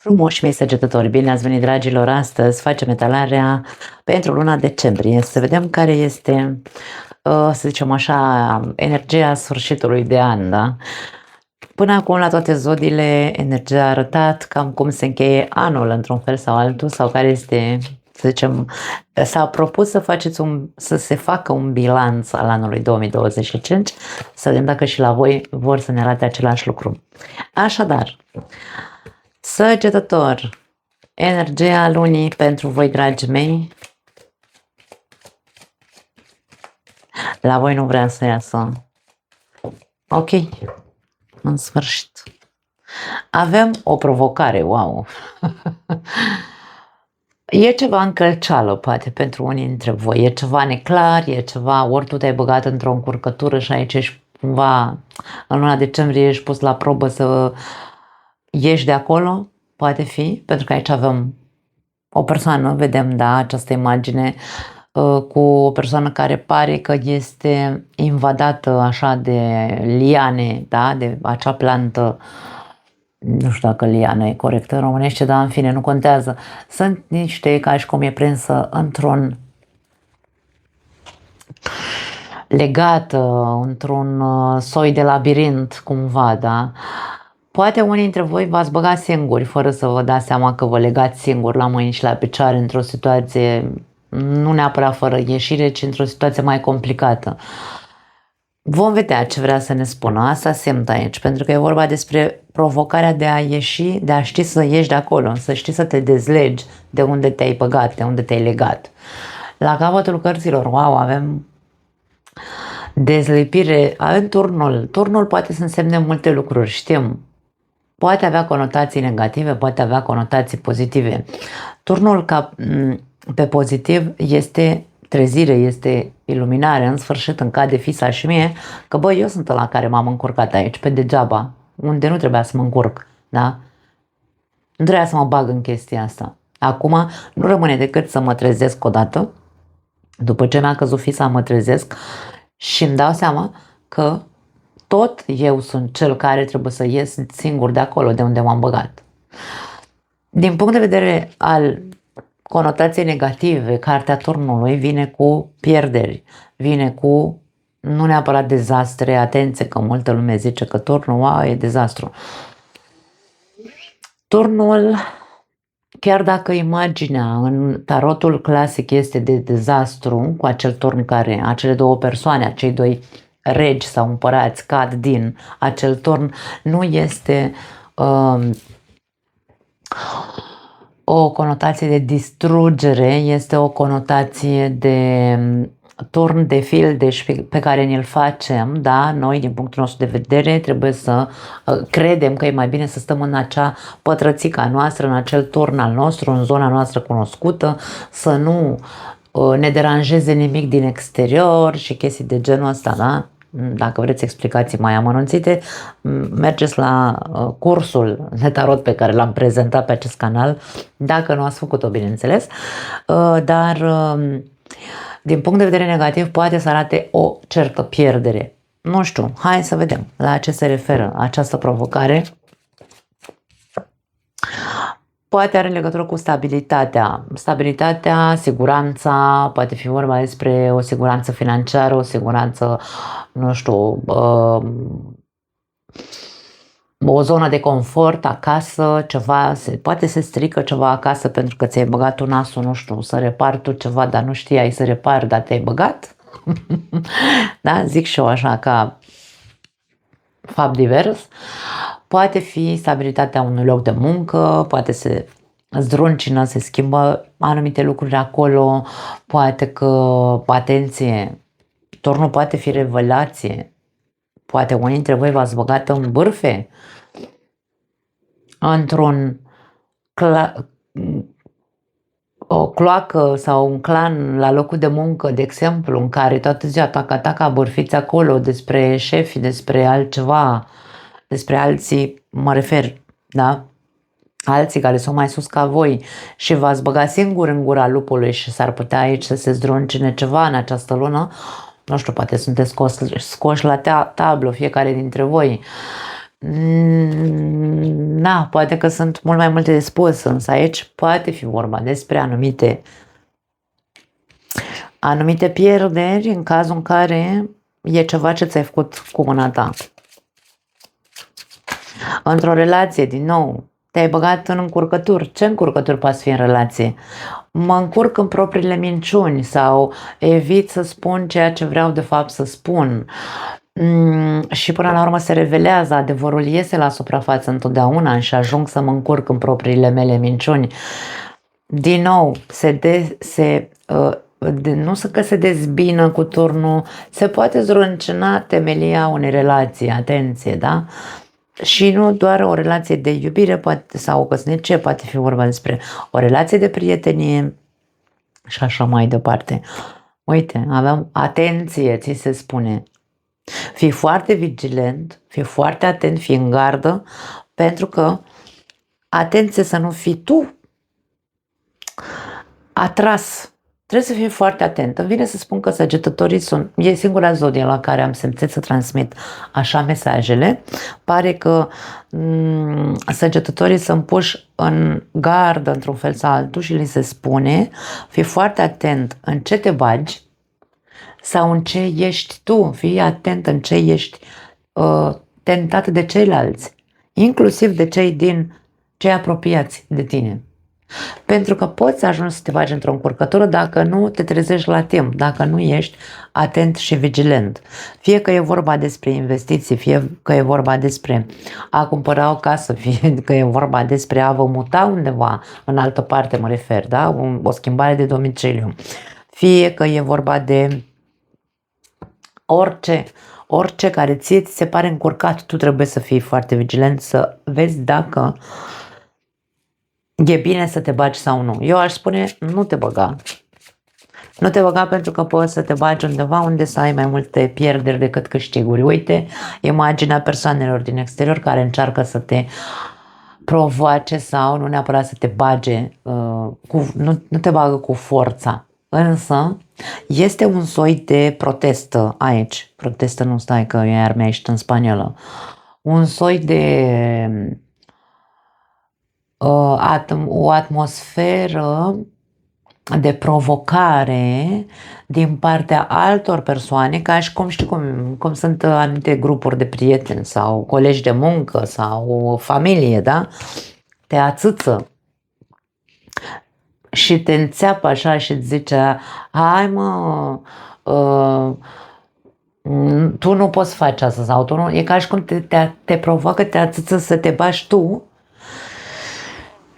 Frumoși mei săgetători, bine ați venit, dragilor! Astăzi facem etalarea pentru luna decembrie. Să vedem care este, să zicem așa, energia sfârșitului de an, da? Până acum, la toate zodiile, energia a arătat cam cum se încheie anul într-un fel sau altul, sau care este, să zicem, s-a propus să se facă un bilanț al anului 2025, să vedem dacă și la voi vor să ne arate același lucru. Așadar, Săgetător, energia lunii pentru voi, dragii mei. La voi nu vrea să iasă. Ok, în sfârșit. Avem o provocare, wow! E ceva încălceală, poate, pentru unii dintre voi. E ceva neclar, e ceva, ori tu te-ai băgat într-o încurcătură și aici ești cumva, în luna decembrie ești pus la probă să ieși de acolo, poate fi, pentru că aici avem o persoană, vedem, da, această imagine cu o persoană care pare că este invadată așa de liane, da, de acea plantă, nu știu dacă liană e corectă în românește, dar în fine, nu contează. Sunt niște, ca și cum e prinsă într-un legată, într-un soi de labirint, cumva, da. Poate unii dintre voi v-ați băgat singuri, fără să vă dați seama că vă legați singuri la mâini și la picioare într-o situație, nu neapărat fără ieșire, ci într-o situație mai complicată. Vom vedea ce vrea să ne spună, asta simt aici, pentru că e vorba despre provocarea de a ieși, de a ști să ieși de acolo, să știi să te dezlegi de unde te-ai băgat, de unde te-ai legat. La capătul cărților, wow, avem dezlipire, avem turnul. Turnul poate să însemne multe lucruri, știm. Poate avea conotații negative, poate avea conotații pozitive. Turnul pe pozitiv este trezire, este iluminare, în sfârșit îmi cade fisa și mie că bă, eu sunt ăla care m-am încurcat aici, pe degeaba, unde nu trebuia să mă încurc, da? Nu trebuia să mă bag în chestia asta. Acum nu rămâne decât să mă trezesc odată, după ce mi-a căzut fisa mă trezesc și îmi dau seama că tot eu sunt cel care trebuie să ies singur de acolo, de unde m-am băgat. Din punct de vedere al conotației negative, cartea turnului vine cu pierderi, vine cu nu neapărat dezastre, atenție că multă lume zice că turnul, wow, e dezastru. Turnul, chiar dacă imaginea în tarotul clasic este de dezastru, cu acel turn care, acele două persoane, acei doi regi sau împărați cad din acel turn, nu este o conotație de distrugere, este o conotație de turn de fildeș pe care ne-l facem, da? Noi, din punctul nostru de vedere, trebuie să credem că e mai bine să stăm în acea pătrățică a noastră, în acel turn al nostru, în zona noastră cunoscută, să nu ne deranjeze nimic din exterior și chestii de genul ăsta, da? Dacă vreți explicații mai amănunțite, mergeți la cursul de tarot pe care l-am prezentat pe acest canal, dacă nu ați făcut-o, bineînțeles, dar din punct de vedere negativ poate să arate o certă pierdere. Nu știu, hai să vedem la ce se referă această provocare. Poate are legătură cu stabilitatea, siguranța, poate fi vorba despre o siguranță financiară, o siguranță, nu știu, o zonă de confort acasă, ceva, poate se strică ceva acasă pentru că ți-ai băgat un asul, nu știu, să repari tu ceva, dar nu știai să repari, dar te-ai băgat. Da, zic și eu așa ca fapt divers. Poate fi stabilitatea unui loc de muncă, poate se zdruncină, se schimbă anumite lucruri acolo, poate că, atenție, turnul poate fi revelație, poate unii dintre voi v-ați băgat în bârfe, într-un o cloacă sau un clan la locul de muncă, de exemplu, în care toată ziua taca bârfiți acolo despre șefi, despre altceva, despre alții, mă refer, da? Alții care sunt mai sus ca voi și v-ați băgat singur în gura lupului și s-ar putea aici să se zdruncine ceva în această lună, nu știu, poate sunteți scoși la tablă fiecare dintre voi. Da, poate că sunt mult mai multe de spus, însă aici poate fi vorba despre anumite pierderi în cazul în care e ceva ce ți-ai făcut cu mâna ta. Într-o relație, din nou, te-ai băgat în încurcături. Ce încurcături poate fi în relație? Mă încurc în propriile minciuni sau evit să spun ceea ce vreau de fapt să spun. Și până la urmă se revelează, adevărul iese la suprafață întotdeauna și ajung să mă încurc în propriile mele minciuni. Din nou, nu că se dezbină cu turnul, se poate zruncina temelia unei relații, atenție, da? Și nu doar o relație de iubire sau o căsnicie, poate fi vorba despre o relație de prietenie și așa mai departe. Uite, avem atenție, ți se spune. Fii foarte vigilent, fii foarte atent, fii în gardă, pentru că, atenție să nu fii tu atras. Trebuie să fii foarte atent. Îmi vine să spun că săgetătorii e singura zodie la care am simțit să transmit așa mesajele. Pare că săgetătorii sunt puși în gardă într-un fel sau altul și li se spune: fii foarte atent în ce te bagi sau în ce ești tu. Fii atent în ce ești tentat de ceilalți, inclusiv de cei apropiați de tine. Pentru că poți ajunge să te bagi într-o încurcătură dacă nu te trezești la timp, dacă nu ești atent și vigilent. Fie că e vorba despre investiții, fie că e vorba despre a cumpăra o casă, fie că e vorba despre a vă muta undeva în altă parte, mă refer, da? O schimbare de domiciliu. Fie că e vorba de orice care ție ți se pare încurcat, tu trebuie să fii foarte vigilent, să vezi dacă e bine să te bagi sau nu. Eu aș spune, nu te băga. Nu te băga pentru că poți să te bagi undeva unde să ai mai multe pierderi decât câștiguri. Uite, imaginea persoanelor din exterior care încearcă să te provoace sau nu neapărat să te bage, nu te bagă cu forța. Însă, este un soi de protestă aici. Protestă nu, stai că iar mi-a ieșit în spaniolă. Un soi de o atmosferă de provocare din partea altor persoane, ca și cum știi cum sunt anumite grupuri de prieteni sau colegi de muncă sau o familie, da? Te ațâță și te înțeapă așa și îți zice: hai mă, tu nu poți face asta sau tu nu, e ca și cum te provoacă, te ațâță să te bagi tu.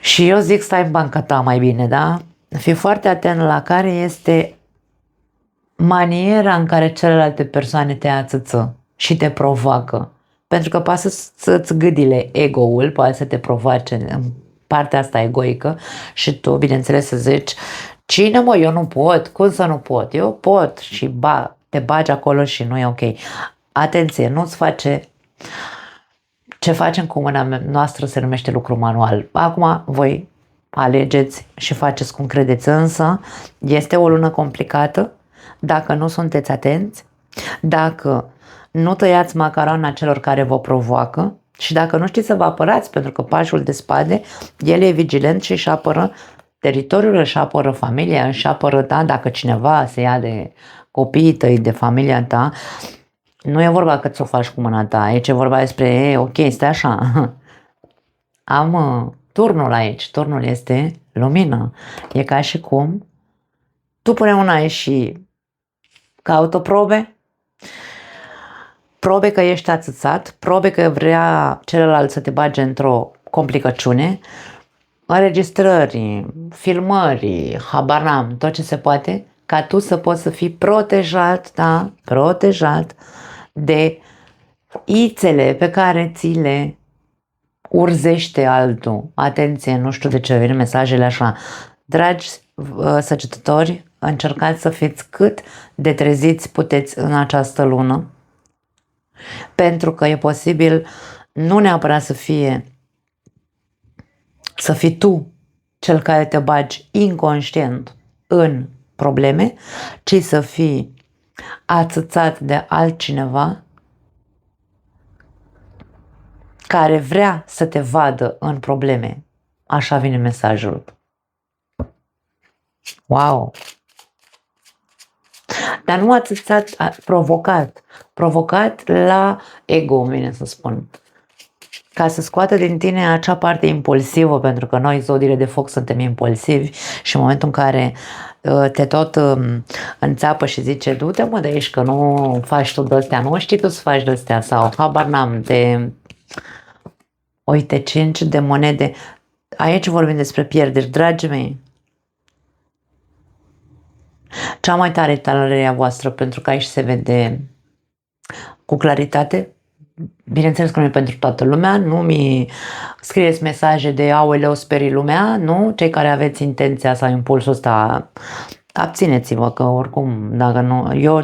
Și eu zic, stai în banca ta mai bine, da? Fii foarte atent la care este maniera în care celelalte persoane te ațăță și te provoacă. Pentru că poate să-ți gâdile ego-ul, poate să te provoace în partea asta egoică și tu, bineînțeles, să zici: cine mă, eu nu pot, cum să nu pot? Eu pot și te bagi acolo și nu e ok. Atenție, nu-ți face... Ce facem cu mâna noastră se numește lucru manual. Acum voi alegeți și faceți cum credeți, însă este o lună complicată dacă nu sunteți atenți, dacă nu tăiați macarona celor care vă provoacă și dacă nu știți să vă apărați, pentru că pașul de spade, el e vigilent și își apără teritoriul, își apără familia, își apără, da, dacă cineva se ia de copiii tăi, de familia ta. Nu e vorba că ți-o faci cu mâna ta, aici e vorba despre, ok, stai așa, am turnul aici, turnul este lumină, e ca și cum tu până una ai și caută probe că ești ațățat, probe că vrea celălalt să te bage într-o complicăciune, înregistrări, filmări, habar n-am, tot ce se poate, ca tu să poți să fii protejat, da, protejat de ițele pe care ți le urzește altul. Atenție, nu știu de ce vin mesajele așa. Dragi săgetători, încercați să fiți cât de treziți puteți în această lună, pentru că e posibil nu neapărat să fii tu cel care te bagi inconștient în probleme, ci să fii ațățat de altcineva care vrea să te vadă în probleme. Așa vine mesajul. Wow! Dar nu ați provocat la ego, vine să spun. Ca să scoată din tine acea parte impulsivă, pentru că noi, zodiile de foc, suntem impulsivi și în momentul în care te tot înțeapă și zice du-te mă de aici că nu faci tu de-astea, nu știi tu să faci de-astea sau habar n-am de... Uite, 5 de monede. Aici vorbim despre pierderi, dragii mei. Cea mai tare taleria voastră, pentru că aici se vede cu claritate. Bineînțeles că nu e pentru toată lumea, nu mi scrieți mesaje de aoleu sperii lumea, nu? Cei care aveți intenția sau impulsul ăsta, abțineți-vă, că oricum, dacă nu, eu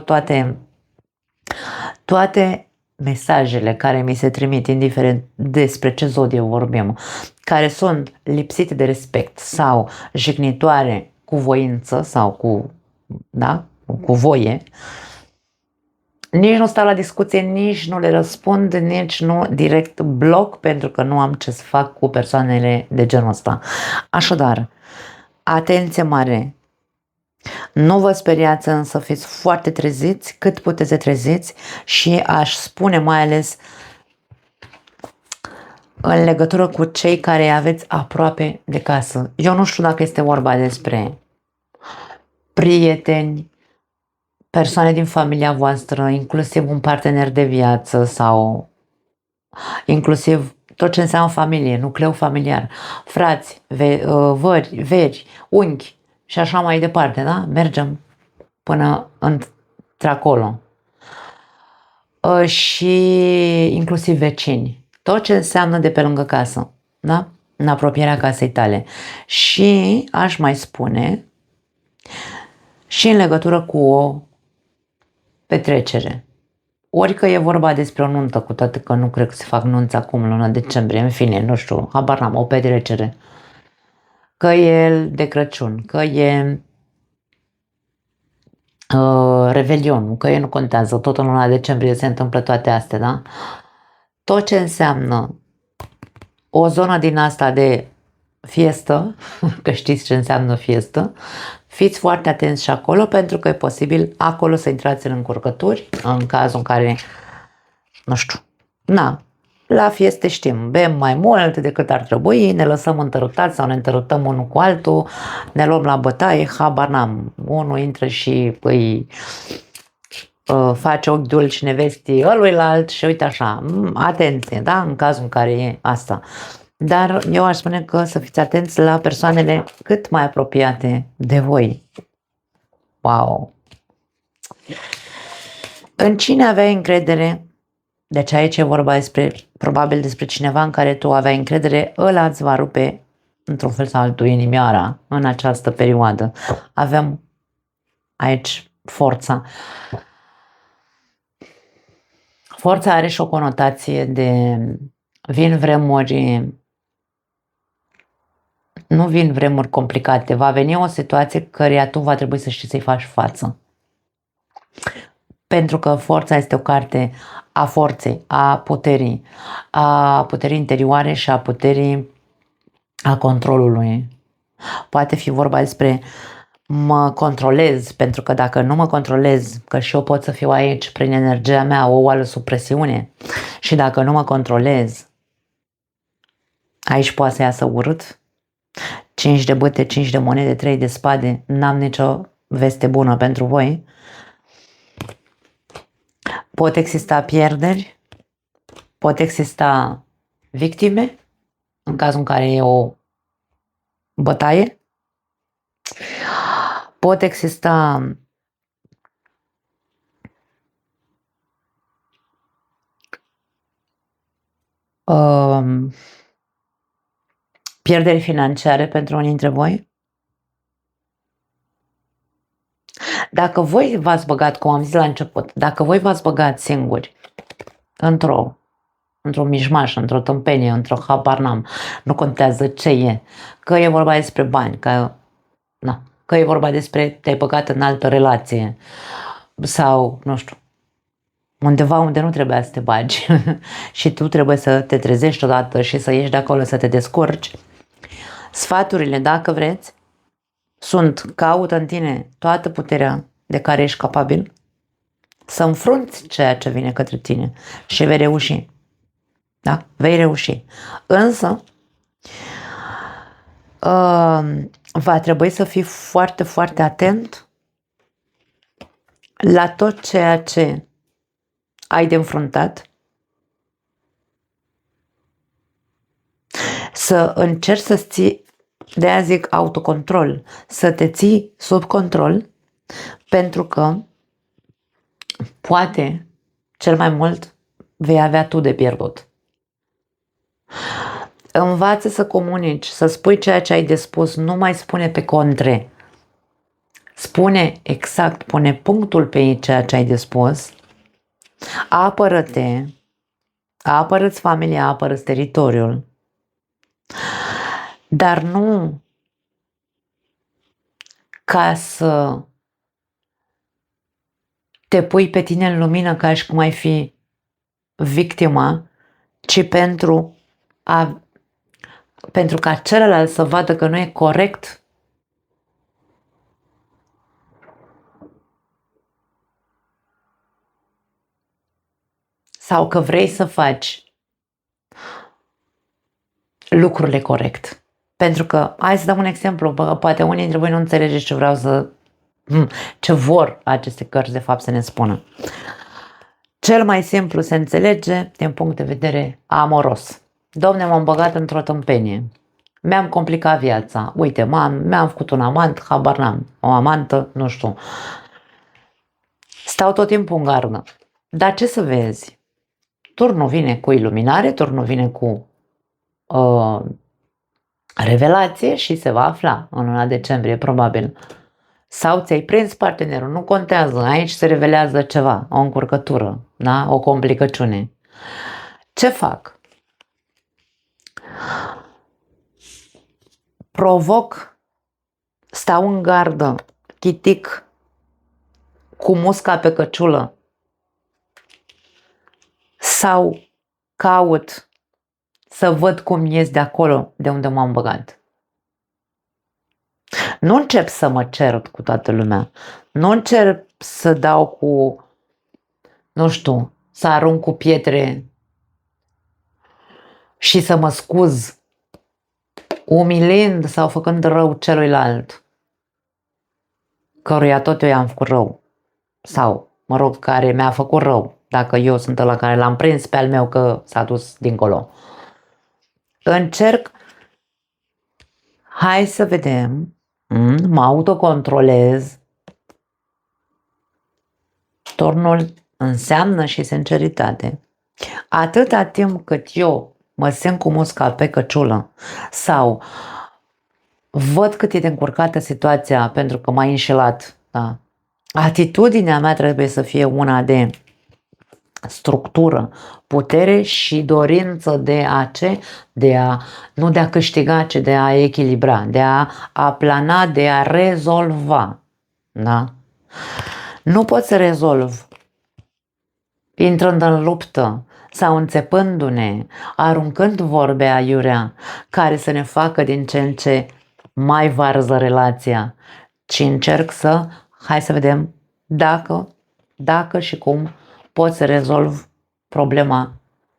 toate mesajele care mi se trimit, indiferent despre ce zodie vorbim, care sunt lipsite de respect sau jignitoare cu voință sau cu voie, nici nu stau la discuție, nici nu le răspund, nici nu direct bloc, pentru că nu am ce să fac cu persoanele de genul ăsta. Așadar, atenție mare! Nu vă speriați, însă fiți foarte treziți, cât puteți de treziți și aș spune mai ales în legătură cu cei care aveți aproape de casă. Eu nu știu dacă este vorba despre prieteni, persoane din familia voastră, inclusiv un partener de viață sau inclusiv tot ce înseamnă familie, nucleu familiar, frați, veri, unchi și așa mai departe, da? Mergem până într-acolo. Și inclusiv vecini, tot ce înseamnă de pe lângă casă, da? În apropierea casei tale. Și aș mai spune și în legătură cu o petrecere. Ori că e vorba despre o nuntă, cu toate că nu cred că se fac nunți acum, în luna decembrie, în fine, nu știu, habar n-am, o petrecere. Că e de Crăciun, că e Revelion, că nu contează, tot în luna decembrie se întâmplă toate astea, da? Tot ce înseamnă o zonă din asta de fiestă, că știți ce înseamnă fiestă, fiți foarte atenți și acolo, pentru că e posibil acolo să intrați în încurcături, în cazul în care, nu știu, la fieste știm, bem mai mult decât ar trebui, ne lăsăm întărătați sau ne întărătăm unul cu altul, ne luăm la bătaie, habar n-am, unul intră și îi face ochi dulci nevestii ăluilalt și uite așa, atenție, da, în cazul în care e asta. Dar eu aș spune că să fiți atenți la persoanele cât mai apropiate de voi. Wow! În cine aveai încredere, deci aici e vorba probabil despre cineva în care tu aveai încredere, ăla îți va rupe într-un fel sau altul inimioara în această perioadă. Avem aici forța. Forța are și o conotație de nu vin vremuri complicate, va veni o situație căreia tu va trebui să știi să-i faci față. Pentru că forța este o carte a forței, a puterii interioare și a puterii, a controlului. Poate fi vorba despre mă controlez, pentru că dacă nu mă controlez, că și eu pot să fiu aici prin energia mea o oală sub presiune, și dacă nu mă controlez, aici poate să iasă urât. 5 de bâte, 5 de monede, 3 de spade, n-am nicio veste bună pentru voi. Pot exista pierderi, pot exista victime, în cazul în care e o bătaie. Pot exista pierderi financiare pentru unii dintre voi. Dacă voi v-ați băgat, cum am zis la început, dacă voi v-ați băgat singuri într-un mișmaș, într-o tâmpenie, într-o habar n-am, nu contează ce e, că e vorba despre bani, că e vorba despre te-ai băgat în altă relație sau, nu știu, undeva unde nu trebuia să te bagi și tu trebuie să te trezești odată și să ieși de acolo să te descurci. Sfaturile, dacă vreți, sunt: caută în tine toată puterea de care ești capabil, să înfrunți ceea ce vine către tine și vei reuși. Da? Vei reuși. Însă, va trebui să fii foarte, foarte atent la tot ceea ce ai de înfruntat, să încerci să-ți ții, de-aia zic autocontrol, să te ții sub control, pentru că poate cel mai mult vei avea tu de pierdut. Învață să comunici, să spui ceea ce ai de spus, nu mai spune pe contre. Spune exact, pune punctul pe ceea ce ai de spus, apără-te, apără-ți familia, apără-ți teritoriul, dar nu ca să te pui pe tine în lumină ca și cum ai fi victima, ci pentru ca celălalt să vadă că nu e corect sau că vrei să faci lucrurile corect. Pentru că, hai să dăm un exemplu, poate unii dintre voi nu înțelegeți ce vor aceste cărți de fapt să ne spună. Cel mai simplu se înțelege din punct de vedere amoros. Dom'le, m-am băgat într-o tâmpenie. Mi-am complicat viața. Uite, mi-am făcut un amant, habar n-am. O amantă, nu știu. Stau tot timpul în gardă. Dar ce să vezi? Turnul vine cu iluminare, turnul vine cu revelație și se va afla în luna decembrie, probabil. Sau ți-ai prins partenerul, nu contează, aici se revelează ceva, o încurcătură, da? O complicăciune. Ce fac? Provoc, stau în gardă, chitic, cu musca pe căciulă, sau caut să văd cum ies de acolo de unde m-am băgat. Nu încep să mă cert cu toată lumea, nu încep să dau cu, nu știu, să arunc cu pietre și să mă scuz, umilind sau făcând rău celuilalt, căruia tot eu i-am făcut rău, sau, mă rog, care mi-a făcut rău, dacă eu sunt ăla care l-am prins pe al meu că s-a dus dincolo. Încerc, hai să vedem, mă autocontrolez. Turnul înseamnă și sinceritate. Atâta timp cât eu mă simt cu musca pe căciulă sau văd cât e de încurcată situația pentru că m-a înșelat, da? Atitudinea mea trebuie să fie una de structură, putere și dorință nu de a câștiga, ci de a echilibra, de a aplana, de a rezolva. Da? Nu pot să rezolv intrând în luptă sau înțepându-ne, aruncând vorbe aiurea care să ne facă din ce în ce mai varză relația, ci încerc hai să vedem dacă și cum pot să rezolv problema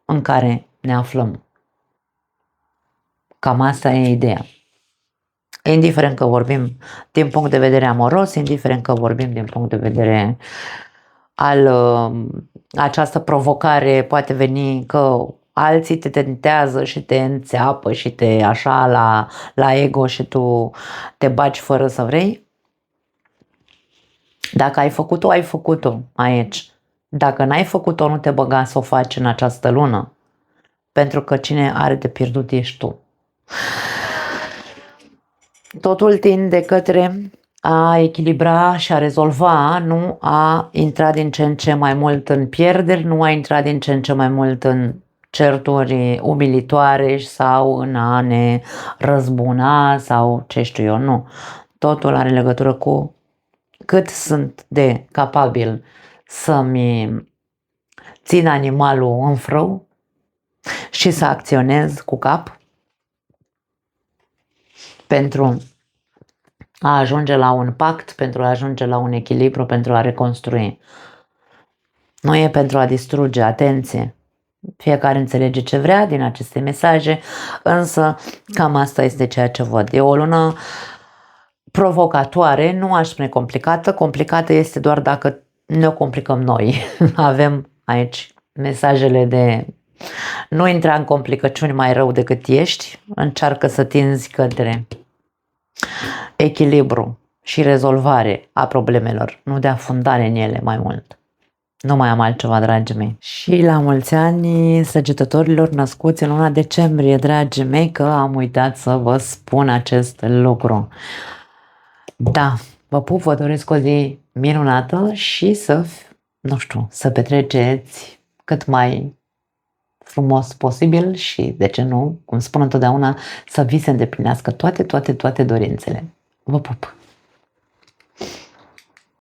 în care ne aflăm. Cam asta e ideea. Indiferent că vorbim din punct de vedere amoros, indiferent că vorbim din punct de vedere această provocare poate veni că alții te tentează și te înțeapă și te așa la ego și tu te bagi fără să vrei. Dacă ai făcut-o, ai făcut-o aici. Dacă n-ai făcut-o, nu te băga să o faci în această lună. Pentru că cine are de pierdut ești tu. Totul tinde către a echilibra și a rezolva, nu a intra din ce în ce mai mult în pierderi, nu a intra din ce în ce mai mult în certuri umilitoare sau în a ne răzbuna sau ce știu eu, nu. Totul are legătură cu cât sunt de capabil să-mi țin animalul în frâu și să acționez cu cap pentru a ajunge la un pact, pentru a ajunge la un echilibru, pentru a reconstrui. Nu e pentru a distruge, atenție. Fiecare înțelege ce vrea din aceste mesaje, însă cam asta este ceea ce văd. E o lună provocatoare, nu aș spune complicată. Complicată este doar dacă ne o complicăm noi. Avem aici mesajele de nu intra în complicăciuni mai rău decât ești, încearcă să tinzi către echilibru și rezolvare a problemelor, nu de afundare în ele mai mult. Nu mai am altceva, dragii mei. Și la mulți ani săgetătorilor născuți în luna decembrie, dragii mei, că am uitat să vă spun acest lucru. Da, vă pup, vă doresc o zi minunată și să, nu știu, să petreceți cât mai frumos posibil și, de ce nu, cum spun întotdeauna, să vi se îndeplinească toate dorințele. Vă pup!